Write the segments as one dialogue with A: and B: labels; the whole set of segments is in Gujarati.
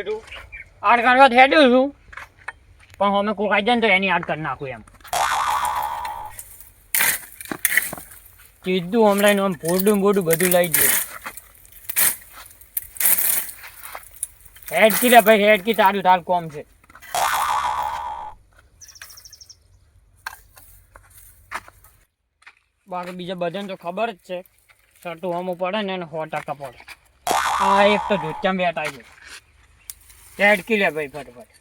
A: બેઠું આડ કરવા હેડ્યું છું પણ અમે કોક આવી જાય ને તો એની આડ કરી નાખું એમ કીધું હમણાં આમ ફોડું બોડું બધું લઈ ગયું હેડકી લે ભાઈ હેડકી તારું તાર કોમ છે બાકી બીજા બધાને તો ખબર જ છે સટું હમું પડે ને એને 100% પડે આ એક તો ધોત્યામ બેઠા છે હેડકી લે ભાઈ ફટફટ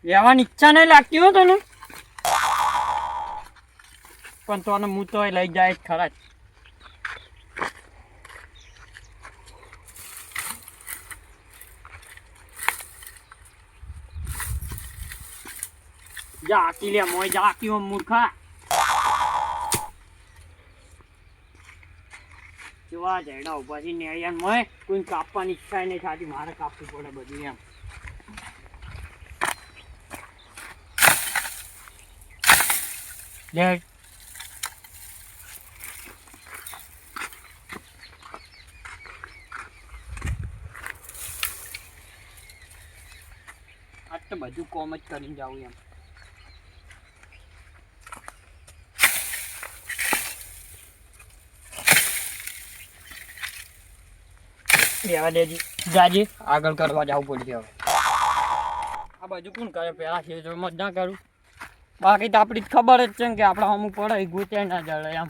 A: લેવાની ઈચ્છા નહીં લાગતી હો તને પણ તને હું તો લઈ જાય જ ખરા જ જાકી લે મોય જાકી હો મૂર્ખા જોવા જઈડા ઉભા થી નેળિયાન મોય કોઈ કાપવાની ઈચ્છા નહીં થતી મારે કાપવું પડે બધું એમ લે આજ તો બધું કોમ જ કરીને જાવું એમ લેવા દેજી જાજી આગળ કરવા જવું પડશે હવે આ બાજુ કોણ કરે પેલા છે તો મત ના કરું બાકી તો આપણી ખબર જ છે કે આપણા અમુક પડે ગૂંચે ના જડે એમ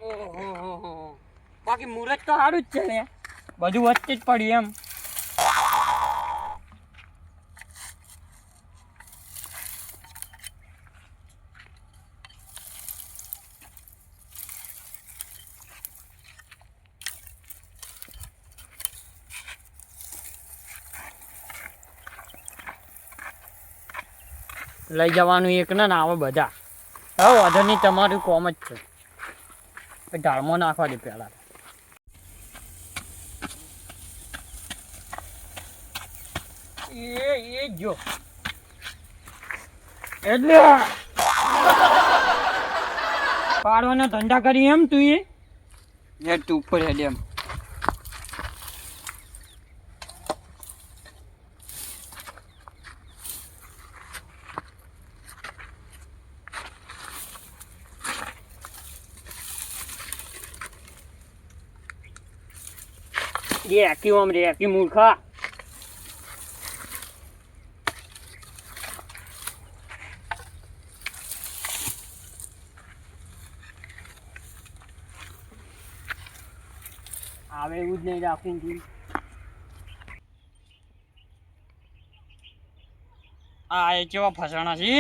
A: ઓહો બાકી મુહૂર્ત તો સારું જ છે ને બધું વચ્ચે જ પડ્યું એમ લઈ જવાનું એક ના આવે બધા હવે વાંધો નહીં તમારું કોમ જ છે ઢાળમાં નાખવા દે પહેલા એ જો એટલે પાડવાના ધંધા કરી એમ તું એ તું ઉપર હેડ એમ રેકી ઓમ રેકી મૂર્ખા આવે એવું જ નહીં રાખવું આ એ કેવા ફસાણા છે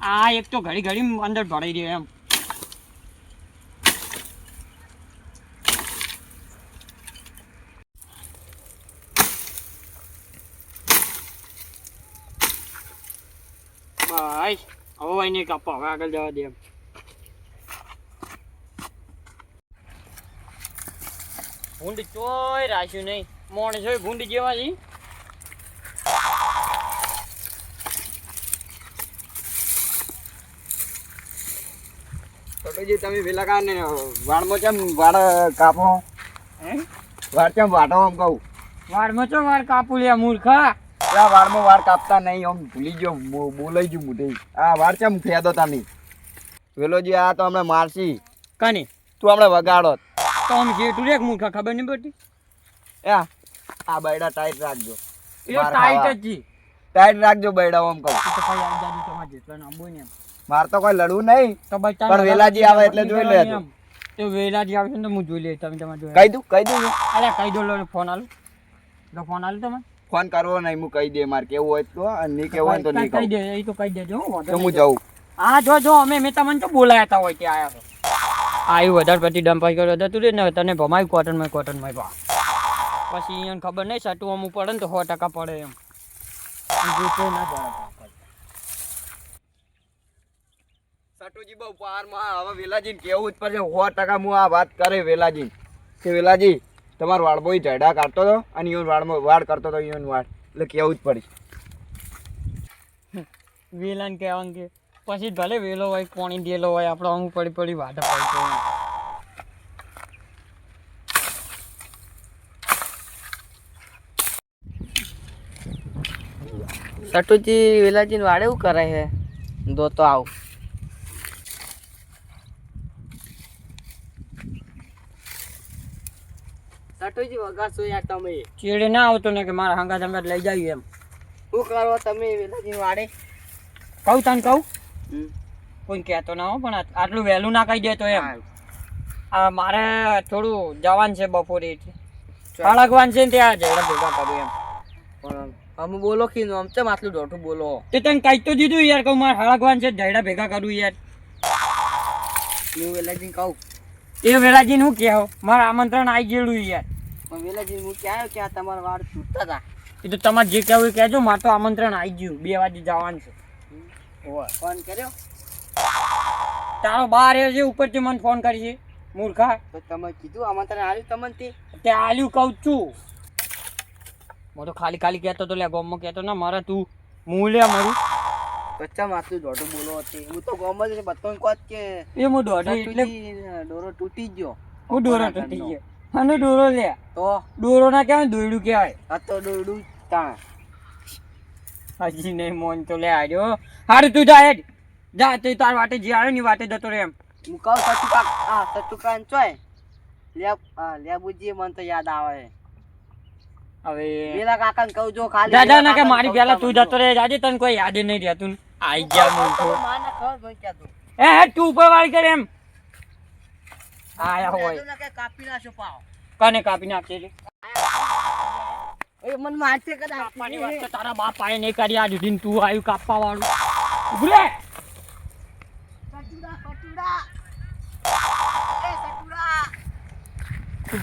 A: આ એક તો ઘડી ઘડી અંદર ભરાઈ રહ્યો એમ ભાઈ હવે ભાઈ નહીં કાપો હવે આગળ જવા દે એમ ભૂંડ ચોય રાખ્યું નહીં મોણ જોઈ ભૂંડ જેવા છે
B: છોટુજી તમે પેલા કાને વાળમાં ચમ વાળ કાપો
A: હે
B: વાળ ચમ વાટો આમ કહું
A: વાળમાં ચો વાળ કાપું લે મૂર્ખા
B: આ વાળમાં વાળ કાપતા નહીં આમ ભૂલી ગયો બોલાઈ ગયું મોઢે આ વાળ ચમ ફેદો તાની વેલોજી આ તો હમણાં મારસી
A: કની
B: તું હમણાં વગાડો
A: તો આમ જેટલું રે મૂર્ખા ખબર નહીં પડતી
B: આ બૈડા ટાઈટ રાખજો
A: એ ટાઈટ જ જી
B: ટાઈટ રાખજો બૈડા આમ કહું
A: તો ભાઈ આ જાજુ તમાર જેટલા નામ બોય ને
B: માર તો કોઈ લડવું નહીં
A: તો બચ્ચા
B: પણ વેલાજી આવે એટલે જોઈ લે
A: તો વેલાજી આવે તો હું જોઈ લે તમે તમારે જોઈ
B: કહી દઉં
A: અરે કહી દો લો ફોન આલું લો ફોન આલું તમે
B: ફોન કરવો નહીં હું કહી દે મારે કેવું હોય તો અને નહીં કેવું હોય તો નહીં
A: કહી દે એ તો કહી દેજો
B: તો હું જાઉં
A: હા જો અમે તમને તો બોલાયા હતા હોય ત્યાં આયા આવ્યું વધારે પછી ડંપાઈ કર્યો હતા તું રે ને તને ભમાયું કોટનમાં બા પછી અહીંયા ખબર નહીં સટું અમુક પડે ને તો 100% પડે એમ
B: સટુજી બહુ પારમાં હવે વેલાજી કેવું જ પડશે 100% હું આ વાત કરે વેલાજી કે વેલાજી તમારો વાળબોય ઝાડા કાઢતો હતો અને ઈવન વાળમાં વાળ કરતો હતો ઈવન વાળ એટલે કેવું જ પડી.
A: વેલાને કહેવાનું કે પછી ભલે વેલો હોય પાણી દેલો હોય આપણે અમુક પડી પડી વાટ પડતો
C: સટુજી વેલાજી વાડે એવું કરે છે દો તો આવ સટુજી વગાડશો યાર તમે
A: ચીડે ના આવતો ને કે મારા હંગા જંગા લઈ જાય એમ
C: શું કરો તમે વેલાજી વાડે
A: કહું તને કહું કોઈ કહેતો ના હો પણ આટલું વહેલું ના કહી દેતો એમ આ મારે થોડું જવાન છે બપોરે એટલે હળગવાન છે ને ત્યાં જઈને ભેગા કરું એમ
C: પણ અમે બોલો કે આમ ચમ આટલું દોઢું બોલો
A: તે તને કહી તો દીધું યાર કહું મારે હળગવાન છે જયડા ભેગા કરું યાર
C: હું વેલાજી કહું
A: એ વેલાજીને હું કહેવો મારા આમંત્રણ આવી ગયેલું યાર
C: પણ વેલાજી હું ક્યાં આવ્યો કે તમારા વાળ છૂટતા હતા
A: એ તો તમારે જે કહેવું એ કહેજો મારે તો આમંત્રણ આવી ગયું 2 વાગે જવાનું છે
C: ફોન કર્યો
A: તારો બાર એ છે ઉપરથી મને ફોન કરી છે મૂર્ખા
C: તો તમે કીધું આમંત્રણ આવ્યું તમને
A: તે આલ્યું કહું છું હું તો ખાલી ખાલી કહેતો તો લે ગોમમાં કહેતો ના મારે તું હું લે મારું
C: કચ્ચા આટલું દોઢું બોલો હતી હું તો ગમ જ બધાને કહું કે
A: એ હું દોઢો એટલે
C: ડોરો તૂટી ગયો
A: હું દોરો તૂટી ગયો અને દોરો લે
C: તો
A: દોરો ના કહેવાય દોયડું કહેવાય
C: આ તો દોરડું તાણ
A: હજી નહીં મોન તો લે આવ્યો હારું તું જા હેડ જા તે તાર વાટે જે આવ્યો ને વાટે જતો રે એમ
C: હું કહું સચુકાન ચોય લેબુજી મને તો યાદ આવે
A: હવે
C: પેલા કાકાને કહું જો ખાલી
A: દાદા ના કે મારી પહેલા તું જતો રે જાજે તને કોઈ યાદ નહીં રહેતું આઈ ગયા મૂર્ખો
C: માને ખબર ભાઈ ક્યાં તું
A: એ હેડ તું ઉપર વાળી કરે એમ આયા હોય
C: કે કાપી નાખો પાવ
A: કને કાપી નાખશે રે
C: એ મન મારશે કદાચ
A: કાપવાની વાત તો તારા બાપ આય નહીં કરી આ દીધીને તું આવ્યું કાપવા વાળું ઉભરે તું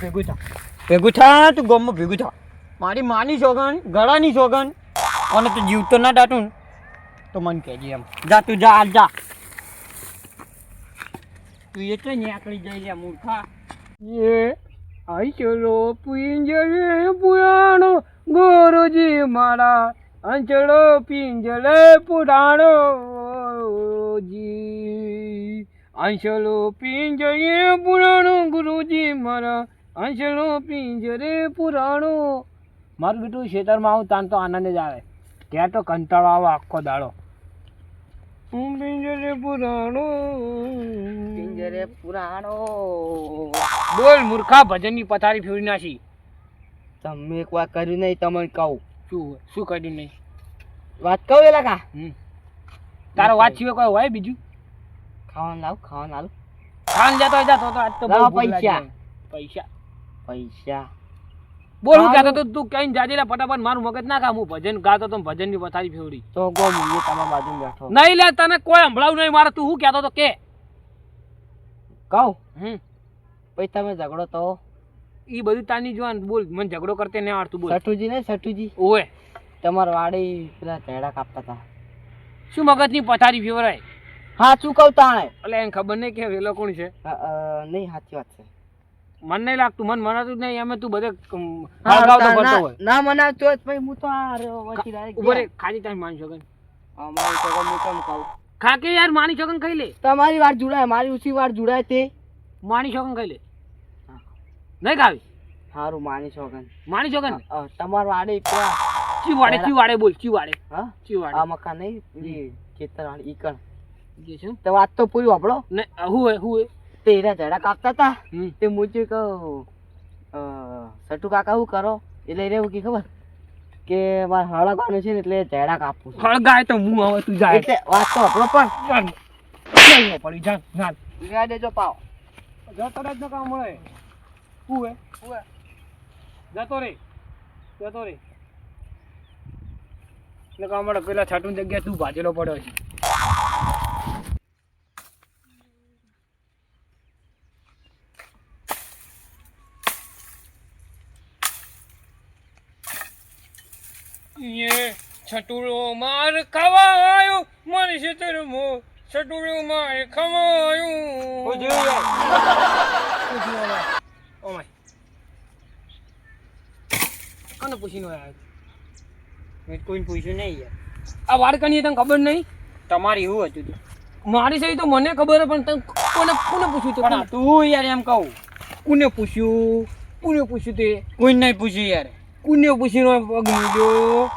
A: ભેગું થા તું ગમમાં ભેગું થા મારી માની સોગન ગળાની સોગન અને તું જીવતો ના દાટું તો મને કહેજે એમ જા તું જા હાલ જા તું એટલે નીકળી જાય લે મૂર્ખા એ આઈ ચલો પિંજરે પુરાણો ગોરોજી મારા અંચળો પિંજરે પુરાણો જી અંચળો પિંજરે પુરાણો ગુરુજી મારા અંચળો પિંજરે પુરાણો મારું બેટું ખેતરમાં આવું તાન તો આનંદ જ આવે ત્યાં તો કંટાળો આવે આખો દાડો પિંજરે પુરાણો
C: પિંજરે પુરાણો
A: બોલ મૂર્ખા ભજનની પથારી ફેરવી નાખી
C: તમે એક વાર કર્યું નહીં તમને કહું
A: શું કર્યું નહીં
C: વાત કહું એલા કા
A: તારો વાત સિવાય કોઈ હોય બીજું
C: ખાવાનું લાવ
A: ખાન જતો જતો તો આજ તો
C: લાવો
A: બહુ ભૂખ
C: પૈસા.
A: લાગી. પૈસા
C: પૈસા
A: બોલ હું
C: ખાવાનું.
A: કહેતો તો તું કઈ જાજે લે ફટાફટ મારું મગજ ના ખા હું ભજન ગાતો તો ભજનની પથારી ફેરવી
C: તો ગો મુએ તમારા બાજુ બેઠો
A: નહીં લે તને કોઈ સંભળાવું નહીં મારે તું શું કહેતો તો કે
C: કહું
A: હમ
C: પછી તમે ઝઘડો તો
A: ઈ બધું તાની જોવાન બોલ મને ઝઘડો કરતે નહીં આવડતું બોલ
C: સઠુજી ને સઠુજી
A: ઓય
C: તમારા વાડી પેલા ઝેડા કાપતા હતા
A: શું મગજની પથારી ફેવરાય
C: હા શું કહું તાણે
A: એટલે એને ખબર નહીં કે વેલો કોણ છે
C: નહીં સાચી વાત છે
A: મને નહીં લાગતું મને મનાતું જ નહીં એમ તું બધે હળગાવતો ફરતો હોય
C: ના મનાવતો હોય તો પછી હું તો આ રહ્યો વચ્ચે direct
A: ઉભો રે
C: ગયા.
A: ખાલી ટાઈમ માની શકો
C: અમારી તો હું કેમ કહું
A: ખાકે યાર માની શકો ખાઈ લે
C: તમારી વાર જોડાય મારી ઉછી વાર જોડાય તે
A: માની શકો ખાઈ લે નહીં ખાવી
C: સારું માની છોકન
A: માની શકો ને
C: તમારું વાડી પેલા
A: ચી વાડે ચી વાડે બોલ ચી વાડે
C: હા
A: ચી વાડે
C: આ મકાન નહીં પેલી ખેતર વાળી ઈકણ
A: જે છે
C: તો વાત તો પૂરી વાપરો
A: ને હું હે
C: તે એના ઝેડા કાપતા હતા
A: હમ
C: તે મુજે કહું સટુ કાકા શું કરો એટલે એને એવું કી ખબર કે મારે હળગવાનું છે ને એટલે ઝેડા કાપવું છે
A: હળગાય તો હું હવે તું જાય
C: એટલે વાત તો આપણો પણ
A: પડી જા ના
C: લેવા દેજો પાવ
A: જતો રે જ કામ મળે હું હે જતો રે ને કામ મળે પેલા છાટું જગ્યાએ તું ભાજેલો પડ્યો છે ये छटुड़ो मार खवायो मन से तेरे मो छटुड़ो मार खवायो ओ जे ओ माय
D: કોને પૂછીને આવ્યો
A: મેં કોઈને પૂછ્યું નહીં યાર.
D: આ વાડકની તને ખબર નહીં
A: તમારી એવું હતું તે.
D: મારી સહી તો મને ખબર હે પણ તને કોને કોને પૂછ્યું
A: પણ આ તું યાર એમ કહું
D: કોને પૂછ્યું તે
A: કોઈ નહીં પૂછ્યું યાર.
D: કોને પૂછીને પગ મૂક્યો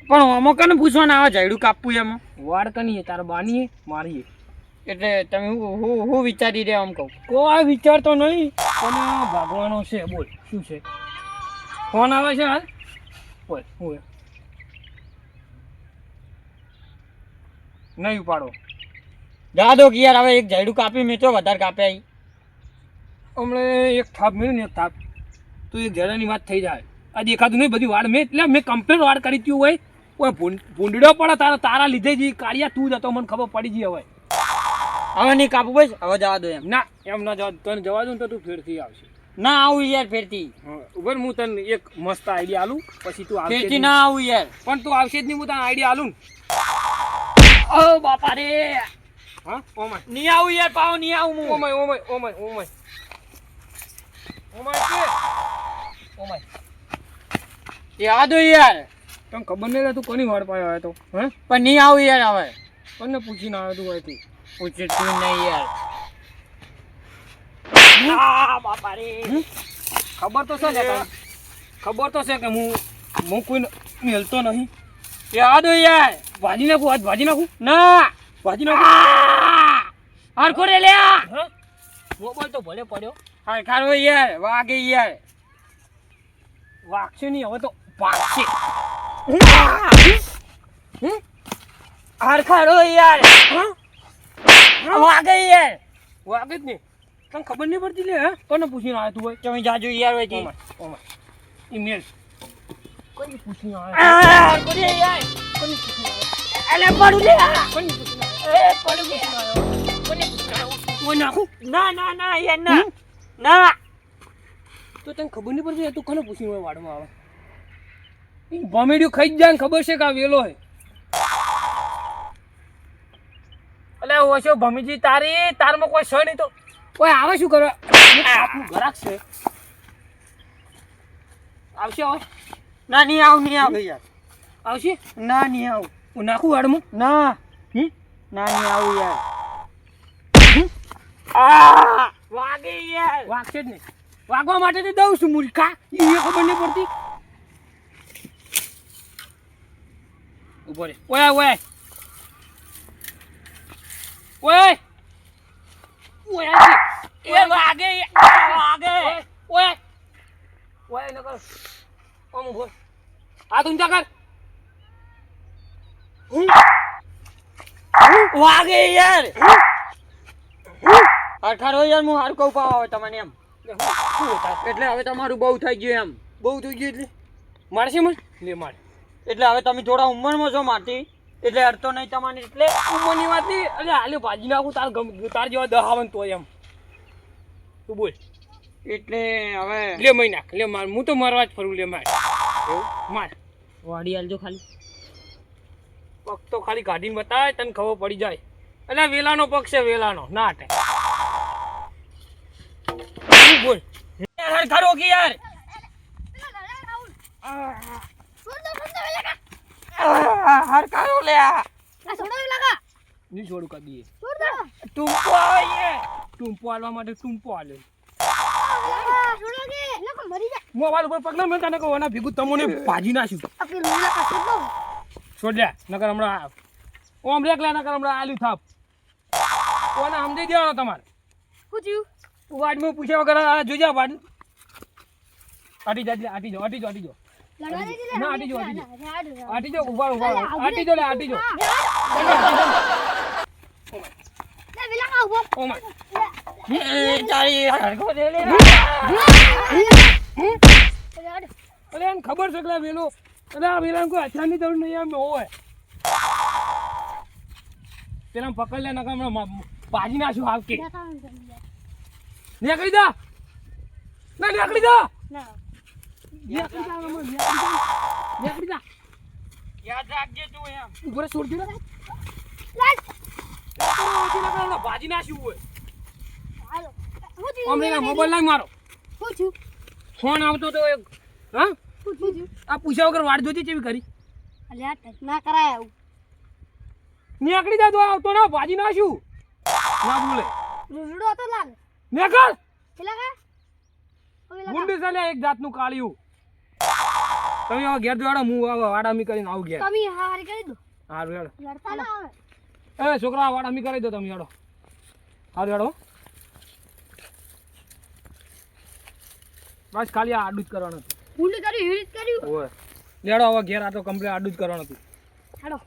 A: પણ આમાં કને પૂછવાના આવે ઝાડું કાપવું એમાં?
D: વાડકની તારા બાની મારી
A: એટલે તમે હું વિચારી રહ્યા આમ કહું?
D: કોઈ વિચારતો નહીં પણ ભાગવાનો છે બોલ શું છે ફોન આવે છે હાલ બોલ હું નહીં ઉપાડો
A: જા દો કે યાર હવે એક ઝાડું કાપી મેં તો વધારે કાપ્યા ઈ.
D: હમણાં એક થાપ મેળ્યું ને એક થાપ તો એક જણાની વાત થઈ જાય આ દેખાતું નહીં બધી વાડ મેં એટલે મેં કમ્પ્લેટ વાડ કરી હતી હોય ઓય ભૂંડડો પડે તારા લીધે જ કાળિયા તું જ હતો મને ખબર પડી ગઈ હવે
A: હવે નહીં કાપવું બસ હવે જવા દો એમ.
D: ના એમ ના જવા તને જવા દઉં ને તો તું ફેરથી આવશે
A: ના આવું યાર ફેરથી.
D: ઉભર હું તને એક મસ્ત આઈડિયા આલું પછી તું આવશે જ
A: ફેરથી
D: નહીં.
A: ના આવું યાર.
D: પણ તું આવશે જ નહીં હું તને આઈડિયા આલું ને
A: ઓ બાપા રે
D: હા ઓમાય
A: નહીં આવું યાર પાવ નહીં આવું હું.
D: Oh my oh my oh my oh my oh my કે ઓમાય
A: યાદ હોય યાર.
D: તને ખબર નહીં તું કોની વાડ પાયો હતો હે
A: પણ નહીં આવું યાર હવે.
D: કોને પૂછીને આવ્યો તું હોય તું
A: પૂછે તું નહીં યાર. બાપા રે
D: ખબર તો છે ને તને? ખબર તો છે કે હું કોઈ મેલતો નહીં
A: યાદ હોય યાર.
D: ભાજી નાખું હાથ ભાજી નાખું
A: ના
D: ભાજી નાખું
A: હરખો રે લ્યા.
D: હા મોબાઈલ તો ભલે પડ્યો
A: હરખાર હોય યાર વાગે યાર.
D: વાગશે નહીં હવે તો ભાગશે
A: હરખાર હોય યાર વાગે યાર.
D: વાગે જ નહીં તને ખબર નહીં પડતી લે હે કોને પૂછીને આવ્યો તું હોય
A: તમે જાજો યાર હોય
D: ઓમાય ઓમાય ઈમેલ કોને પૂછીને આવ્યો
A: હરખો રે યાર.
D: કોને પૂછીને આવ્યો
A: અલે પડું લે.
D: કોને પૂછીને આવ્યો
A: એ પડું લે.
D: કોને પૂછીને આવ્યો કોઈ નાખું
A: ના ના ના યાર ના ના.
D: તો તને ખબર નહીં પડતી તું કોને પૂછીને હોય વાડમાં આવે ભમેડ્યું ખાઈ જ જાય ને ખબર છે કે આ વેલો હે અલે ઓછો ભમીજી તારમાં કોઈ છે નહીં તો કોઈ આવે શું કરવા આપણું ઘરાક છે આવશે હવે
A: ના નહીં આવું નહીં આવું યાર.
D: આવશે
A: ના નહીં આવું.
D: હું નાખું વાડમાં
A: ના
D: હમ
A: ના નહીં આવું યાર. આ વાગે યાર.
D: વાગશે જ નહીં વાગવા માટે તો દઉં છું મૂર્ખા એ ખબર નહીં પડતી ઉભો રે ઓય ઓય ઓય ઓય
A: એ વાગે યાર. વાગે.
D: ઓય ઓય ન કર ઓમ ઉભો હાથ ઊંચા કર
A: વાગે યાર. હરખાર હોય યાર હું હરકો પાવ આવે તમને એમ.
D: શું હોતા
A: એટલે હવે તમારું બહુ થઈ ગયું એમ. બહુ થઈ ગયું એટલે
D: મારશે મને લે માર
A: એટલે હવે તમે થોડા ઉંમરમાં છો મારથી એટલે અડતો નહીં તમારે એટલે
D: ઉંમરની વાત નહીં અરે હાલે ભાજી નાખું તાર જેવા દહાવન તો એમ તું બોલ
A: એટલે હવે
D: લે મય નાખ લે માર હું તો મારવા જ ફરું લે માર માર
A: વાડી આલજો ખાલી.
D: પગ તો ખાલી કાઢીને બતાય તને ખબર પડી જાય એટલે વેલાનો પગ છે વેલાનો ના હટે તું બોલ
A: હરખાર હો કે યાર. હરખાર હો લે.
D: નહીં છોડું કરી દઈએ
A: ટૂંકો આવે યાર.
D: ટૂંપો હાલવા માટે ટૂંપો હાલે મોબાઈલ ઉપર પગ ના મેં તને કહું એના ભેગું તમને ભાજી નાખ્યું છોડ લે નકર હમણાં ઓમ રેક લે નકર હમણાં આલ્યું થાપ કોને સમજી દેવાનો તમારે વાડમાં પૂછ્યા વગર આ જોજા વાડ આટી જા આટી જો આટી જો આટી જો ના આટી જો આટી જો ઉભા ઉભા આટી જો લે આટી જો ઓ માય
A: તારી હરખો દે લે.
D: અરે એને ખબર છે કે વેલો અરે આ વેલા કોઈ અચાનની જરૂર નહીં એમ હોય પેલા પકડ લે નકર હમણાં ભાજી નાખ્યું હાવ કે નીકળી જા ના નીકળી જા નીકળી જા નીકળી જા
A: યાદ રાખજે તું એમ.
D: ઉપર છોડ દે ભાજી નાખ્યું હોય અમને મોબાઈલ લાવી મારો ફોન આવતો તો એક હા આ પૂછ્યા વગર વાડ જોતી કેવી કરી
E: ના કરાય આવું
D: નીકળી જાય તો આવતો ના ભાજી નાશું ના બોલે
E: રૂસડો હતો લાગે
D: નીકળ
E: પેલા કા
D: ગુંડી ચાલે એક જાતનું કાળિયું તમે હવે ઘેર જોડો હું હવે વાડામી કરીને આવું ઘેર
E: તમે હારી કરી દો
D: હારું હેડો
E: લડતા ના આવે
D: એ છોકરા વાડામી કરી દો તમે હેડો હારું હેડો બસ ખાલી આ આડું જ કરવાનું હતું
E: ભૂલ કર્યું એવી રીત કર્યું
D: ઓય લેડો હવે ઘેર આ તો કમ્પ્લીટ આડું જ કરવાનું હતું
E: હેડો